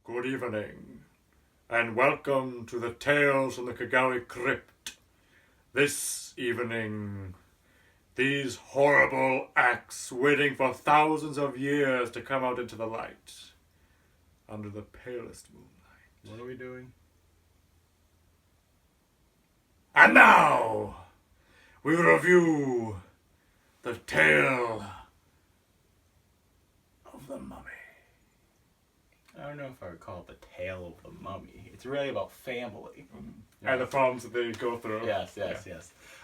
Good evening, and welcome to the Tales from the Kagawi Crypt. This evening, these horrible acts waiting for thousands of years to come out into the light, under the palest moonlight. What are we doing? And now, we review the tale of the mummy. I don't know if I would call it the tale of the mummy. It's really about family. And the problems that they go through. Yes.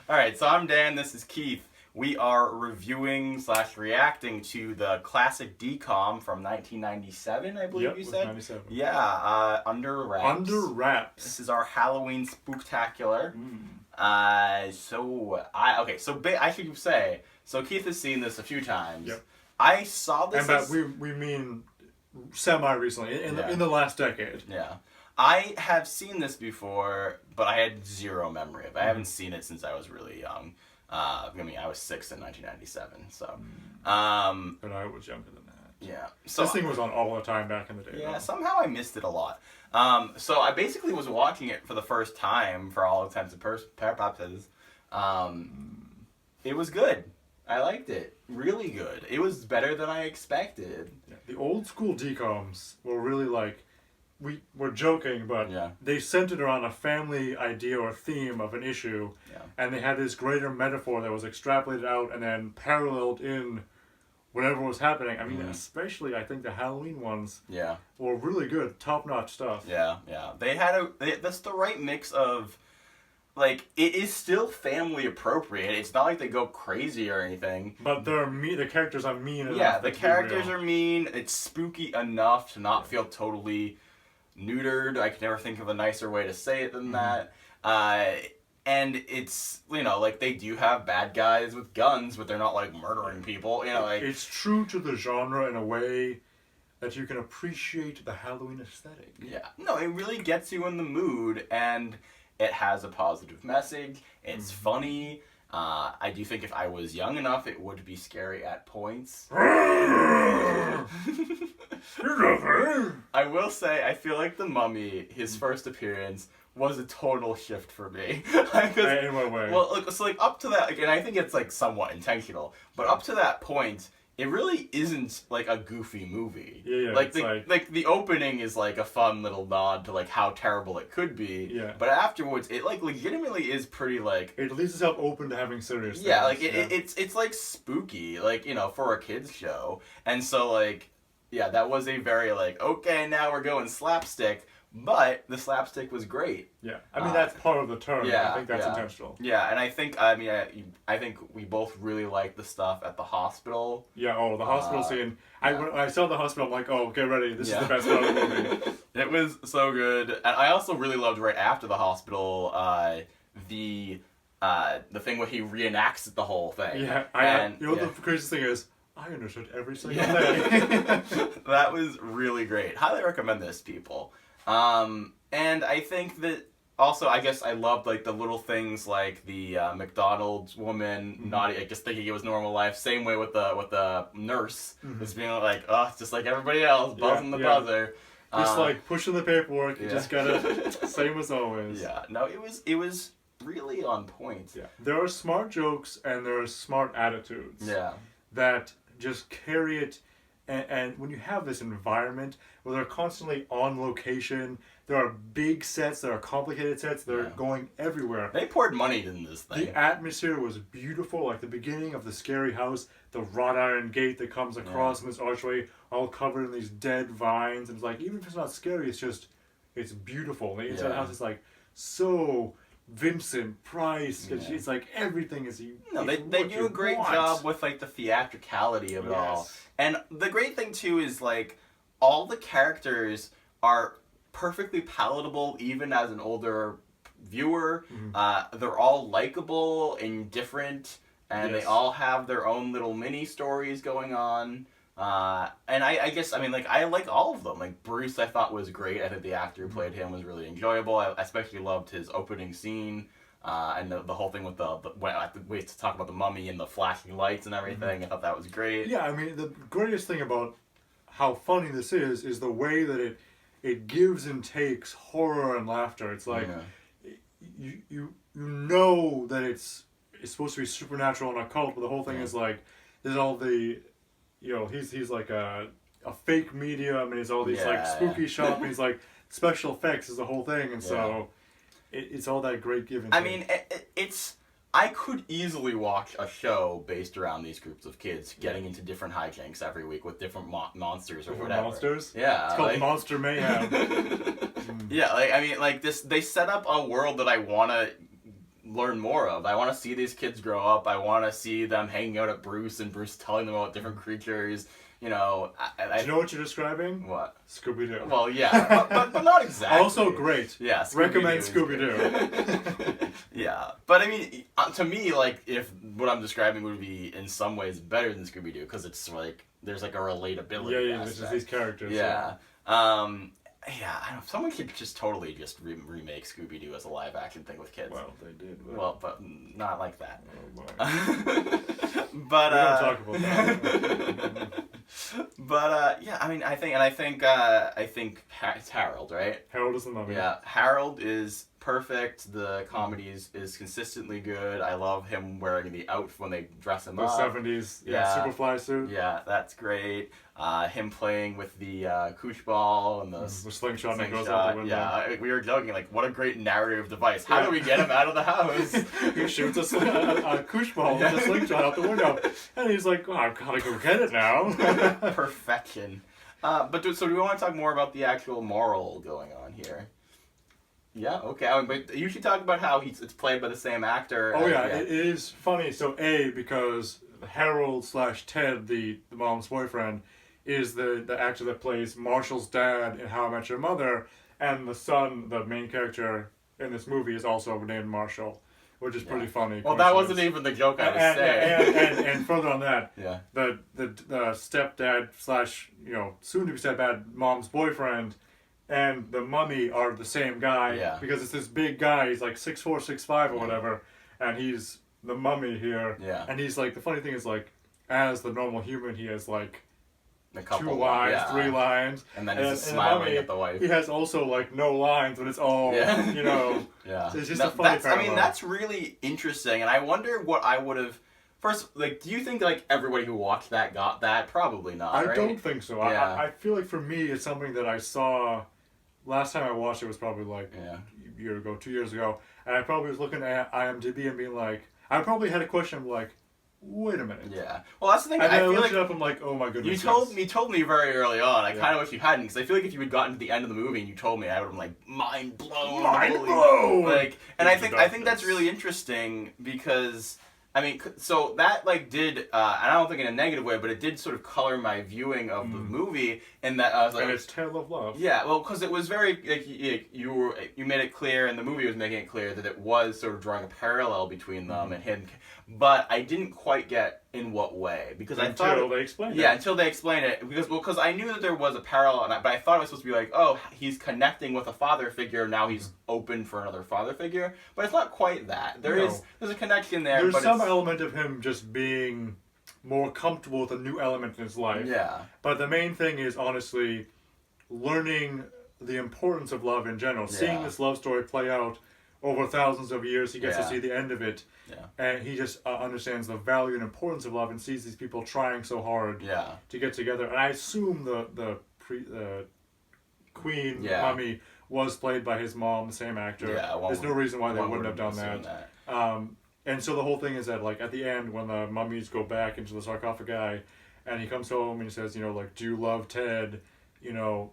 All right, so I'm Dan. This is Keith. We are reviewing / reacting to the classic DCOM from 1997, I believe Yep, you it was said. 97. Yeah, Under Wraps. Under Wraps. This is our Halloween spooktacular. I should say. So Keith has seen this a few times. Yep. I saw this. And we mean semi-recently, in the last decade. Yeah. I have seen this before, but I had zero memory of it. I haven't seen it since I was really young. I was 6 in 1997, so. But I was younger than that. Yeah. So This thing was on all the time back in the day. yeah, though. somehow I missed it a lot. So I basically was watching it for the first time for all intents and purposes. It was good. I liked it. Really good. It was better than I expected. Yeah, the old school DCOMs were really like, we were joking, but Yeah. they centered around a family idea or theme of an issue, Yeah. and they had this greater metaphor that was extrapolated out and then paralleled in whatever was happening. I mean, especially I think the Halloween ones Yeah. were really good, top-notch stuff. Yeah. They had that's the right mix of, like, it is still family appropriate. It's not like they go crazy or anything. But the characters are mean enough. Yeah, the to be characters real. are mean. It's spooky enough to not feel totally neutered. I can never think of a nicer way to say it than that. And it's, like, they do have bad guys with guns, but they're not, like, murdering people. It's true to the genre in a way that you can appreciate the Halloween aesthetic. Yeah. No, it really gets you in the mood, and it has a positive message. It's funny. I do think if I was young enough, it would be scary at points. I will say, I feel like The Mummy, his first appearance, was a total shift for me. In what way? Well, up to that, and I think it's, somewhat intentional, but up to that point, it really isn't, a goofy movie. Yeah, the opening is, a fun little nod to, how terrible it could be. Yeah. But afterwards, it, legitimately is pretty, It leaves itself open to having serious yeah, things. it's spooky, for a kids show. And so, yeah, that was a very, okay, now we're going slapstick, but the slapstick was great. Yeah, I mean, that's part of the term. Yeah, I think that's intentional. Yeah, and I think, I think we both really liked the stuff at the hospital. Yeah, the hospital scene. When I saw the hospital, I'm like, get ready, this is the best part of the movie. It was so good. And I also really loved right after the hospital, the thing where he reenacts the whole thing. Yeah, the craziest thing is, I understood every single thing. That was really great. Highly recommend this, people. And I think that also, I guess I loved the little things like the McDonald's woman not just thinking it was normal life. Same way with the nurse, just being it's just like everybody else, buzzing the buzzer. Just pushing the paperwork, you just gotta same as always. Yeah, no, it was really on point. Yeah, there are smart jokes and there are smart attitudes. Yeah, that just carry it. And when you have this environment where they're constantly on location, there are big sets, there are complicated sets, they're going everywhere. They poured money into this thing. The atmosphere was beautiful, like the beginning of the scary house, the wrought iron gate that comes across in this archway, all covered in these dead vines. And it's even if it's not scary, it's beautiful. And the inside of the house is so Vincent Price, it's everything is. No, they do a great job with the theatricality of it all. And the great thing too is all the characters are perfectly palatable even as an older viewer. They're all likable and different, and they all have their own little mini stories going on. And I guess, I like all of them. Bruce, I thought was great. I think the actor who played him was really enjoyable. I especially loved his opening scene, and the whole thing with the ways to talk about the mummy and the flashing lights and everything. I thought that was great. Yeah, the greatest thing about how funny this is the way that it gives and takes horror and laughter. It's like Yeah. you know that it's supposed to be supernatural and occult, but the whole thing is like there's all the, you know, he's like a fake medium, and he's all these like spooky shop, and he's like special effects is the whole thing, and so it's all that great give and take. I mean, it's. I could easily watch a show based around these groups of kids getting into different hijinks every week with different monsters or whatever. Monsters? Yeah. It's called Monster Mayhem. Yeah, like, I mean, like, they set up a world that I want to learn more of. I want to see these kids grow up. I want to see them hanging out at Bruce and Bruce telling them about different creatures. You know, Do you know what you're describing? What? Scooby-Doo. Well, yeah, but not exactly. Also great. Yeah, recommend Scooby-Doo. Yeah, but I mean, to me, like, if what I'm describing would be in some ways better than Scooby-Doo, because it's like there's like a relatability. Yeah, there's just these characters. Yeah. Yeah, I don't know. Someone could just totally just remake Scooby-Doo as a live-action thing with kids. Well, they did. Well, but not like that. Oh, boy. But we don't talk about that. But yeah, I mean, I think it's Harold, right? Harold is the mummy. Yeah, Harold is perfect. The comedy is consistently good. I love him wearing the outfit when they dress him The up. 70s, Superfly suit. Yeah, that's great. Him playing with the koosh ball and the slingshot that goes out the window. Yeah, we were joking, like, what a great narrative device. How do we get him out of the house? He shoots a koosh ball with a slingshot out the window. And he's like, oh, I've got to go get it now. Perfection. So do we want to talk more about the actual moral going on here? Yeah, okay. I mean, but you should talk about how it's played by the same actor. Oh, yeah, it is funny. So, because Harold / Ted, the mom's boyfriend, is the actor that plays Marshall's dad in How I Met Your Mother, and the son, the main character in this movie, is also named Marshall, which is pretty funny. Well, that wasn't even the joke I was saying. And further on that, yeah, the stepdad / soon-to-be stepdad, mom's boyfriend, and the mummy are the same guy, because it's this big guy. He's like 6'4", 6'5", or whatever, and he's the mummy here. Yeah. And he's like, the funny thing is, like, as the normal human, he has like a couple 2 lines, 3 lines, and then he's smiling mummy, at the wife. He has also like no lines, but it's all you know. Yeah. So it's just a funny parallel. I mean, that's really interesting, and I wonder what I would have. First, like, do you think like everybody who watched that got that? Probably not. I right? don't think so. Yeah. I feel like for me, it's something that I saw. Last time I watched it was probably like a year ago, 2 years ago, and I probably was looking at IMDb and being like, I probably had a question like, wait a minute. Yeah. Well, that's the thing. And I feel feel like it up. I'm like, oh my goodness. You told me very early on. I kind of wish you hadn't, because I feel like if you had gotten to the end of the movie and you told me, I would have been like, mind blown. Like, and I think that's really interesting because. I mean, so that, like, did, and I don't think in a negative way, but it did sort of color my viewing of the movie, in that I was like... And it's Tale of Love. Yeah, well, because it was very, like, you made it clear, and the movie was making it clear that it was sort of drawing a parallel between them and him, but I didn't quite get in what way, because I thought... Until they explained it. Yeah, until they explained it, because I knew that there was a parallel, but I thought it was supposed to be like, oh, he's connecting with a father figure, now he's open for another father figure, but it's not quite that. There's a connection there, There's but some element of him just being more comfortable with a new element in his life. Yeah. But the main thing is, honestly, learning the importance of love in general. Seeing this love story play out over thousands of years, he gets to see the end of it. Yeah. And he just understands the value and importance of love and sees these people trying so hard to get together. And I assume the Queen Mummy was played by his mom, the same actor. Yeah, there's no reason why they wouldn't have done that. And so the whole thing is that, like, at the end, when the mummies go back into the sarcophagi, and he comes home and he says, you know, like, do you love Ted? You know,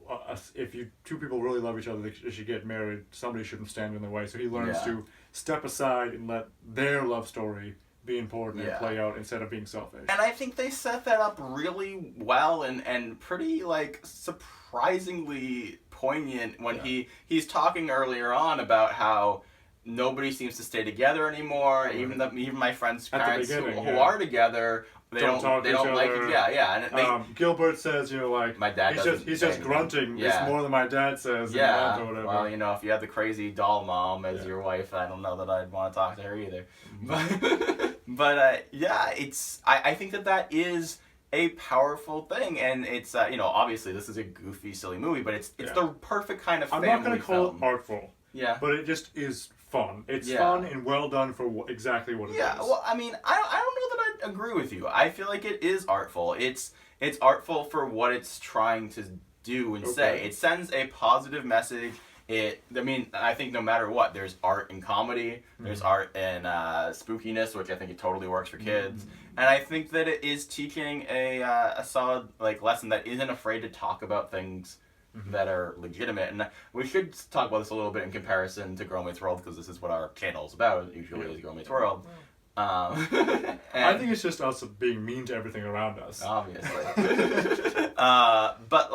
if two people really love each other, they should get married. Somebody shouldn't stand in their way. So he learns to step aside and let their love story be important and play out instead of being selfish. And I think they set that up really well and pretty, like, surprisingly poignant when he's talking earlier on about how nobody seems to stay together anymore. Right. Even my friends' parents who are together, they don't like it. And Gilbert says, you know, like, my dad he's just grunting. It's more than my dad says. Yeah. Or whatever. Well, you know, if you had the crazy doll mom as your wife, I don't know that I'd want to talk to her either. But it's I think that is a powerful thing, and it's obviously this is a goofy, silly movie, but it's the perfect kind of family I'm not going to call film. it artful. Yeah. But it just is fun. It's fun and well done for exactly what it is. Yeah, well, I mean, I don't know that I agree with you. I feel like it is artful. It's artful for what it's trying to do and say. It sends a positive message. I think no matter what, there's art in comedy, there's art in spookiness, which I think it totally works for kids. And I think that it is teaching a solid lesson that isn't afraid to talk about things that are legitimate. And we should talk about this a little bit in comparison to Girl Meets World, because this is what our channel is about, usually is Girl Meets World. I think it's just us being mean to everything around us. Obviously. But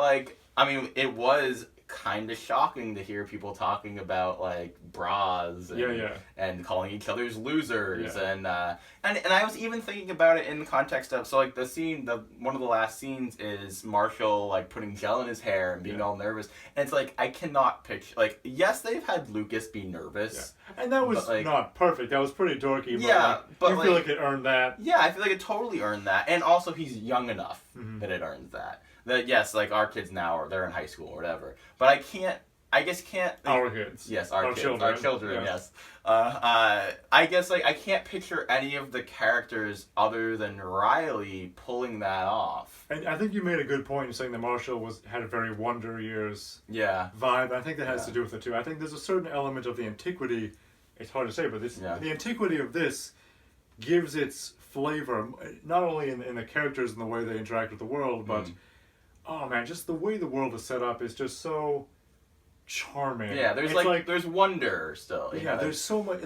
it was kind of shocking to hear people talking about bras and calling each other's losers and I was even thinking about it in the context of the scene, one of the last scenes is Marshall putting gel in his hair and being all nervous, and it's I cannot picture yes, they've had Lucas be nervous, and that was not perfect, that was pretty dorky, but you feel like it earned that. I feel like it totally earned that, and also he's young enough that it earns that. That yes, our kids now they're in high school or whatever. But I can't. Our kids. Yes, our kids. Children. Our children. Yes. I guess I can't picture any of the characters other than Riley pulling that off. And I think you made a good point in saying that Marshall had a very Wonder Years vibe. I think that has to do with it too. I think there's a certain element of the antiquity. It's hard to say, but the antiquity of this gives its flavor not only in the characters and the way they interact with the world, but oh man, just the way the world is set up is just so charming. Yeah, there's there's wonder still. Yeah, there's so much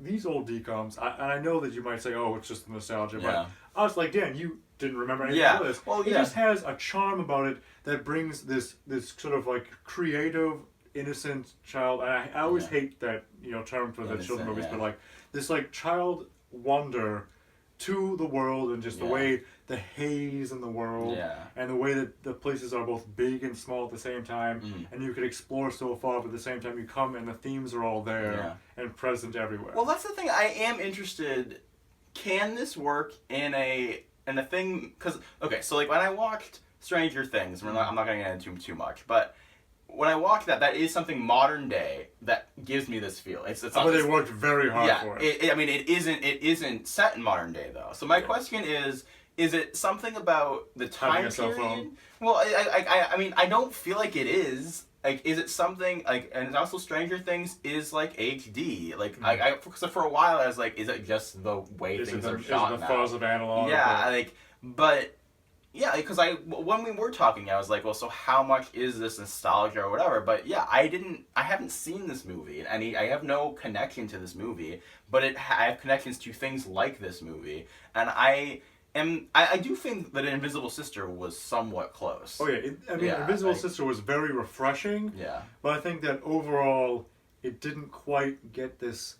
these old decoms. And I know that you might say, oh, it's just nostalgia, but I was like, Dan, you didn't remember anything of this. Well, it just has a charm about it that brings this sort of creative, innocent child. And I always hate that term for the children movies, but this child wonder to the world, and just the way the haze in the world and the way that the places are both big and small at the same time, and you could explore so far, but at the same time you come and the themes are all there and present everywhere. Well, that's the thing. I am interested, can this work in a thing, because when I watched Stranger Things, I'm not going to get into too much, but when I watch that is something modern day that gives me this feel. It's but they worked very hard for it. It isn't set in modern day though. So my question is it something about the time period? Well, I don't feel like it is. Is it something and also Stranger Things is HD. So for a while I was is it just the way things are shot now? Is it the fuzz of analog? Yeah, but. Yeah, because when we were talking, I was like, well, so how much is this nostalgia or whatever? But yeah, I haven't seen this movie, and I have no connection to this movie, but I have connections to things like this movie, and I do think that Invisible Sister was somewhat close. Oh yeah, Invisible Sister was very refreshing. Yeah. But I think that overall, it didn't quite get this.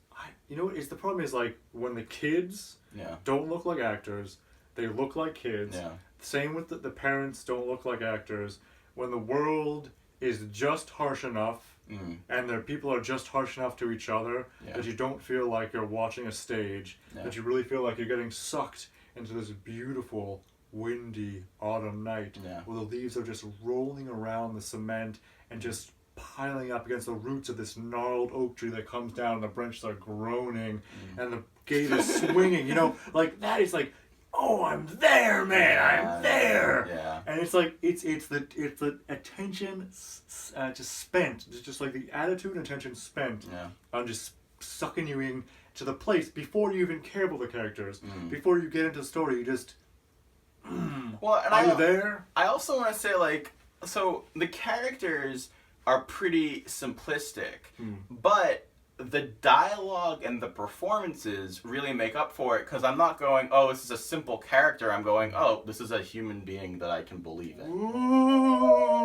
The problem is when the kids don't look like actors, they look like kids. Yeah. Same with the parents don't look like actors. When the world is just harsh enough, and their people are just harsh enough to each other, that you don't feel like you're watching a stage, that you really feel like you're getting sucked into this beautiful, windy autumn night, where the leaves are just rolling around the cement and just piling up against the roots of this gnarled oak tree that comes down, and the branches are groaning, and the gate is swinging. That is oh, I'm there, man! I'm there. Yeah. And it's it's the attention just spent, just the attitude and attention spent on just sucking you in to the place before you even care about the characters. Before you get into the story, you just. Well, and are you there? I also want to say so the characters are pretty simplistic, but the dialogue and the performances really make up for it, because I'm not going, oh, this is a simple character. I'm going, oh, this is a human being that I can believe in. Ooh,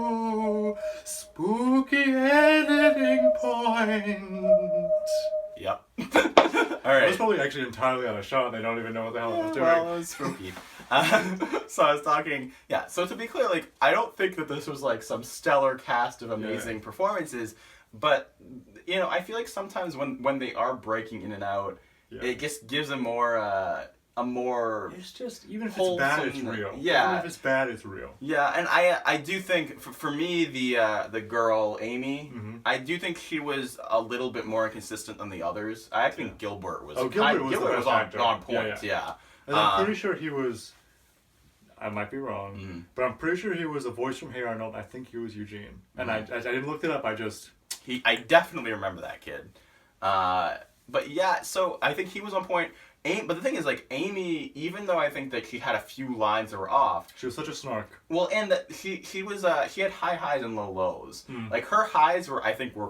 spooky editing point. Yep. All right. It was probably actually entirely out of shot. They don't even know what the hell I was doing. Well, it was spooky. So I was talking, so to be clear, I don't think that this was some stellar cast of amazing performances, but I feel like sometimes when they are breaking in and out, it just gives a more a more... It's just, even if it's bad, it's real. Yeah. Even if it's bad, it's real. Yeah, and I do think, for me, the girl, Amy, I do think she was a little bit more inconsistent than the others. I actually think Gilbert was... Gilbert was on point, yeah. And I'm pretty sure he was... I might be wrong, but I'm pretty sure he was a voice from Hey Arnold. I think he was Eugene. And I didn't look it up, I definitely remember that kid. But yeah, so I think he was on point. But the thing is, like, Amy, even though I think that she had a few lines that were off... She was such a snark. Well, and that she had high highs and low lows. Like, her highs were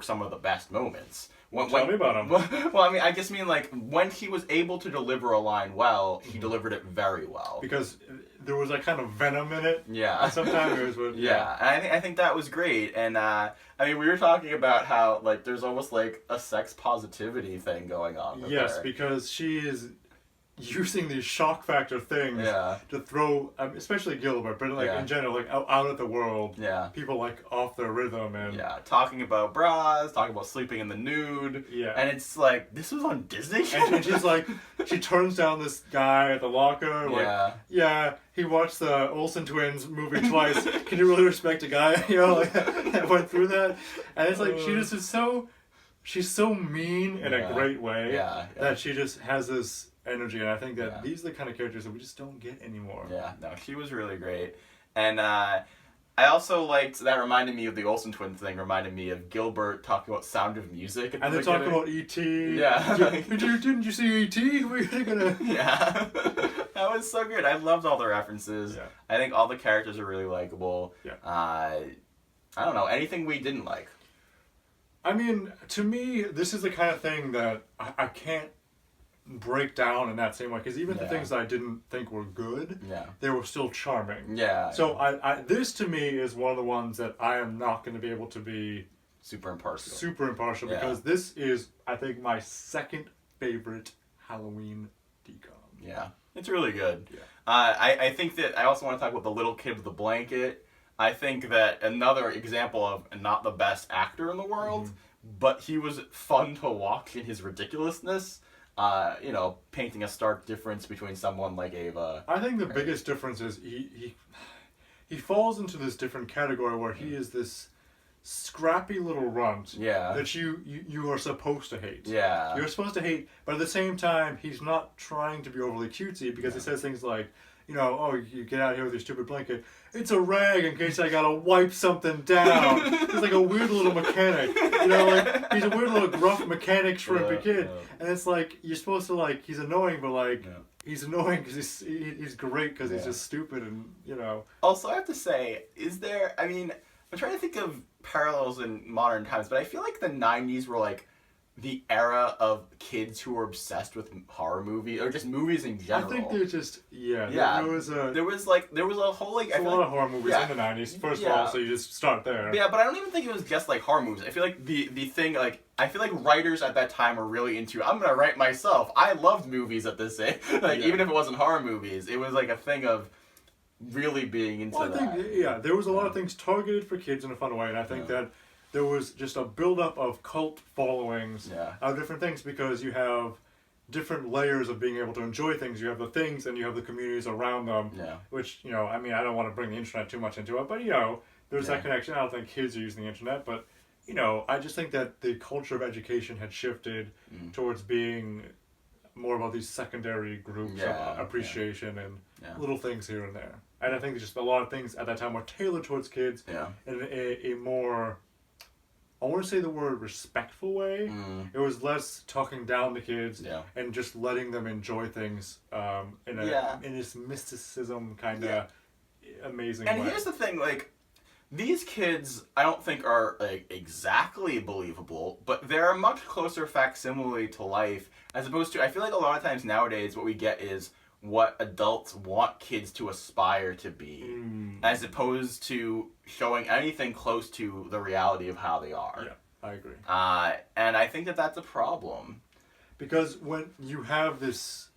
some of the best moments. Tell me about them. Well, I mean, I just mean, like, when he was able to deliver a line well, he delivered it very well. Because there was, like, kind of venom in it. Yeah. And sometimes it was... Yeah, and I think that was great. And, I mean, we were talking about how, like, there's almost, like, a sex positivity thing going on with her. Because she is using these shock factor things to throw, especially Gilbert, but like in general, like out at the world, people like off their rhythm and talking about bras, talking about sleeping in the nude, and it's like, this was on Disney. And she's like, she turns down this guy at the locker, like, he watched the Olsen twins movie twice. Can you really respect a guy, you know, like that went through that? And it's like she just is so, she's so mean in a great way that she just has this energy, and I think that these are the kind of characters that we just don't get anymore. Yeah, no, she was really great. And I also liked, that reminded me of the Olsen twins thing, reminded me of Gilbert talking about Sound of Music. And they're talking about E.T. Yeah. Didn't you see E.T.? We're gonna... Yeah. That was so good. I loved all the references. Yeah. I think all the characters are really likable. Yeah. I don't know, anything we didn't like? I mean, to me, this is the kind of thing that I can't break down in that same way, because even the things that I didn't think were good, they were still charming. Yeah. So this to me is one of the ones that I am not going to be able to be super impartial because this is, I think, my second favorite Halloween decom. Yeah, it's really good. Yeah. I think that I also want to talk about the little kid with the blanket. I think that another example of not the best actor in the world, but he was fun to watch in his ridiculousness. You know, painting a stark difference between someone like Ava. I think the biggest difference is he falls into this different category where he is this scrappy little runt that you are supposed to hate. Yeah. You're supposed to hate, but at the same time, he's not trying to be overly cutesy, because he says things like, you know, oh, you get out here with your stupid blanket. It's a rag in case I gotta wipe something down. He's like a weird little mechanic. You know, like, he's a weird little gruff mechanic shrimpy kid. And it's like, you're supposed to, like, he's annoying, but, like, he's annoying because he's great because he's just stupid and, you know. Also, I have to say, I mean, I'm trying to think of parallels in modern times, but I feel like the 90s were, like, the era of kids who were obsessed with horror movies, or just movies in general. I think they're just, there was a whole, like... a lot of horror movies in the 90s, first of all, so you just start there. Yeah, but I don't even think it was just, like, horror movies. I feel like the thing, like, I feel like writers at that time were really into, I'm gonna write myself. I loved movies at this age. Like, even if it wasn't horror movies, it was, like, a thing of really being into that. I think, there was a lot of things targeted for kids in a fun way, and I think that there was just a buildup of cult followings of different things, because you have different layers of being able to enjoy things. You have the things and you have the communities around them, which, you know, I mean, I don't want to bring the internet too much into it, but, you know, there's that connection. I don't think kids are using the internet, but, you know, I just think that the culture of education had shifted towards being more about these secondary groups of appreciation and little things here and there. And I think just a lot of things at that time were tailored towards kids in a more... I want to say the word respectful way. It was less talking down to kids and just letting them enjoy things in this mysticism kind of amazing way. And here's the thing, like, these kids I don't think are, like, exactly believable, but they're a much closer facsimile to life, as opposed to, I feel like a lot of times nowadays what we get is what adults want kids to aspire to be, as opposed to showing anything close to the reality of how they are. Yeah, I agree. And I think that that's a problem. Because when you have this,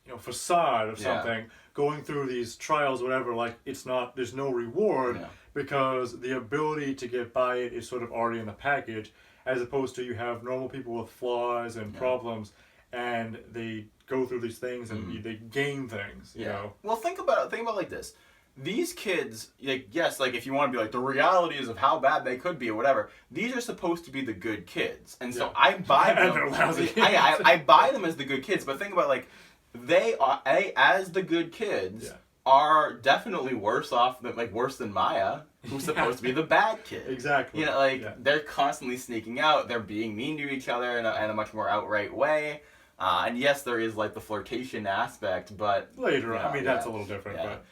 you know, facade of something, going through these trials, whatever, like, there's no reward, because the ability to get by it is sort of already in the package, as opposed to you have normal people with flaws and problems, and they go through these things and they gain things. You know. Well, think about it like this. These kids, like, yes, like, if you want to be like, the reality is of how bad they could be or whatever, these are supposed to be the good kids. And so I buy them. And they're lousy kids. I buy them as the good kids, but think about, like, they are, as the good kids, are definitely worse off than, like, worse than Maya, who's supposed to be the bad kid. Exactly. You know, like, they're constantly sneaking out, they're being mean to each other in a much more outright way. And yes, there is, like, the flirtation aspect, but... Later, I mean, that's a little different, but...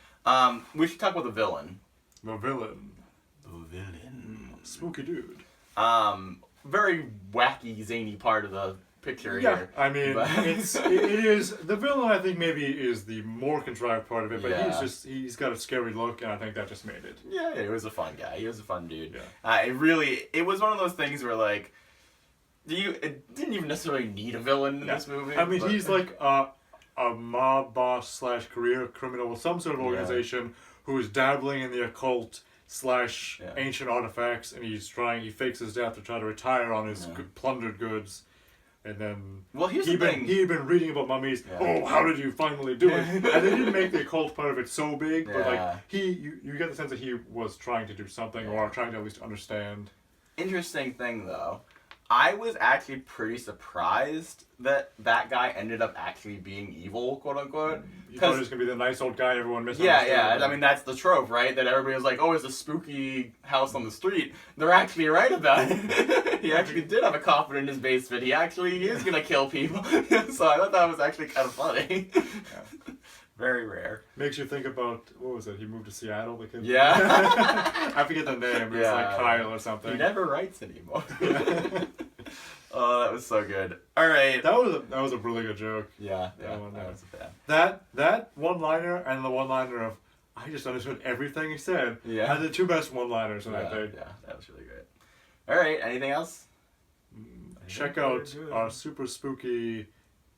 we should talk about the villain. The villain. The villain. Spooky dude. Very wacky, zany part of the picture here. I mean, it is, the villain I think maybe is the more contrived part of it, but he's got a scary look, and I think that just made it. Yeah, he was a fun guy. He was a fun dude. Yeah. It was one of those things where, like, it didn't even necessarily need a villain in this movie. I mean, he's like a mob boss / career criminal with some sort of organization who is dabbling in the occult / ancient artifacts, and he fakes his death to try to retire on his plundered goods. And then here's he'd been reading about mummies. Oh, how did you finally do it? And they didn't make the occult part of it so big, but like you get the sense that he was trying to do something or trying to at least understand. Interesting thing though, I was actually pretty surprised that guy ended up actually being evil, quote unquote. You thought he was going to be the nice old guy everyone misunderstood. Yeah. I mean, that's the trope, right? That everybody was like, oh, it's a spooky house on the street. They're actually right about it. He actually did have a coffin in his basement. He actually is going to kill people. So I thought that was actually kind of funny. Very rare. Makes you think about, what was it? He moved to Seattle? The kid? Yeah. I forget the name. It's like Kyle or something. He never writes anymore. Oh, that was so good. All right. That was a really good joke. Yeah, that was a fan. That one-liner and the one-liner of, I just understood everything he said. Yeah. Are the two best one-liners in that thing. Yeah, that was really great. All right, anything else? Check out our super spooky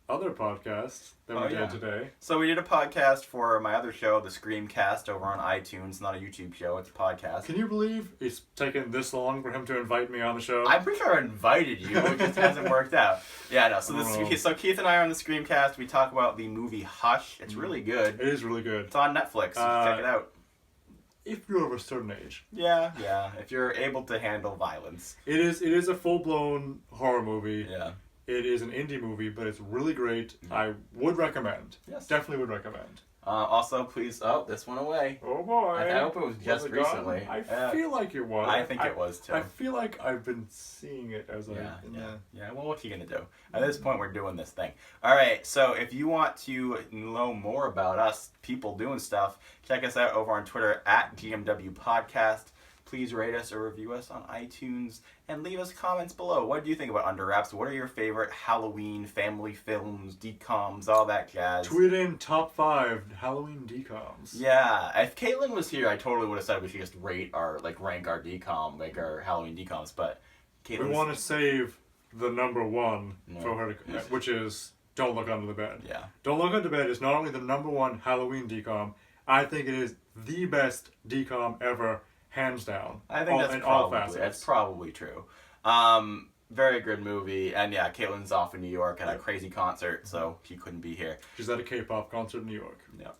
other podcast that we did today. So we did a podcast for my other show, the Screamcast, over on iTunes. Not a YouTube show, it's a podcast. Can you believe it's taken this long for him to invite me on the show? I'm pretty sure I invited you, it just hasn't worked out. Yeah, no, so Keith and I are on the Screamcast. We talk about the movie Hush. It's really good. It is really good. It's on Netflix, so check it out. If you're of a certain age. Yeah, if you're able to handle violence. It is a full-blown horror movie. Yeah. It is an indie movie, but it's really great. I would recommend. Yes. Definitely would recommend. Also, please... Oh, this went away. Oh, boy. I hope it was just recently. I feel like it was. I think it was, too. I feel like I've been seeing it as Yeah, well, what are you going to do? At this point, we're doing this thing. All right, so if you want to know more about us, people doing stuff, check us out over on Twitter at GMW Podcast. Please rate us or review us on iTunes and leave us comments below. What do you think about Under Wraps? What are your favorite Halloween family films, DComs, all that jazz? Tweet in top 5 Halloween DComs. Yeah, if Caitlin was here, I totally would have said we should just rank our DCom, like our Halloween DComs. But we want to save the number one for her, which is Don't Look Under the Bed. Yeah, Don't Look Under the Bed is not only the number one Halloween DCom. I think it is the best DCom ever. Hands down. I think that's probably true. Very good movie, and yeah, Caitlin's off in New York at a crazy concert, so she couldn't be here. She's at a K-pop concert in New York. Yeah.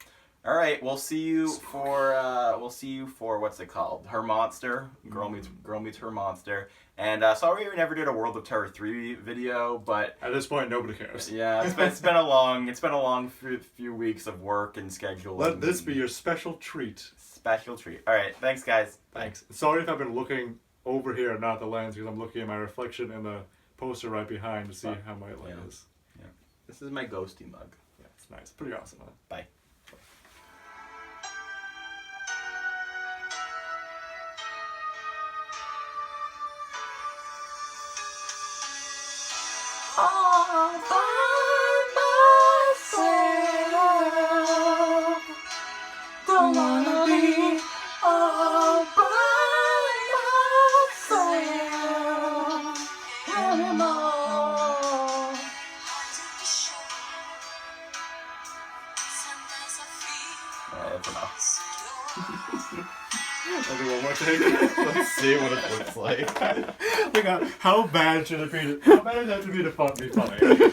All right, we'll see you for what's it called? Her Monster. Girl meets Her Monster. And sorry we never did a World of Terror 3 video, but at this point nobody cares. Yeah, it's been a long few weeks of work and schedule. Let this be your special treat. Special treat. All right, thanks guys. Thanks. Sorry if I've been looking over here and not the lens, because I'm looking at my reflection in the poster right behind to see how my light is. Yeah. This is my ghosty mug. Yeah, it's nice. Pretty awesome, huh? Bye. All by myself, don't wanna be all by myself anymore. That's enough. I'll do one more take. Let's see what it looks like. How bad should it be? How bad does it have to be to be funny?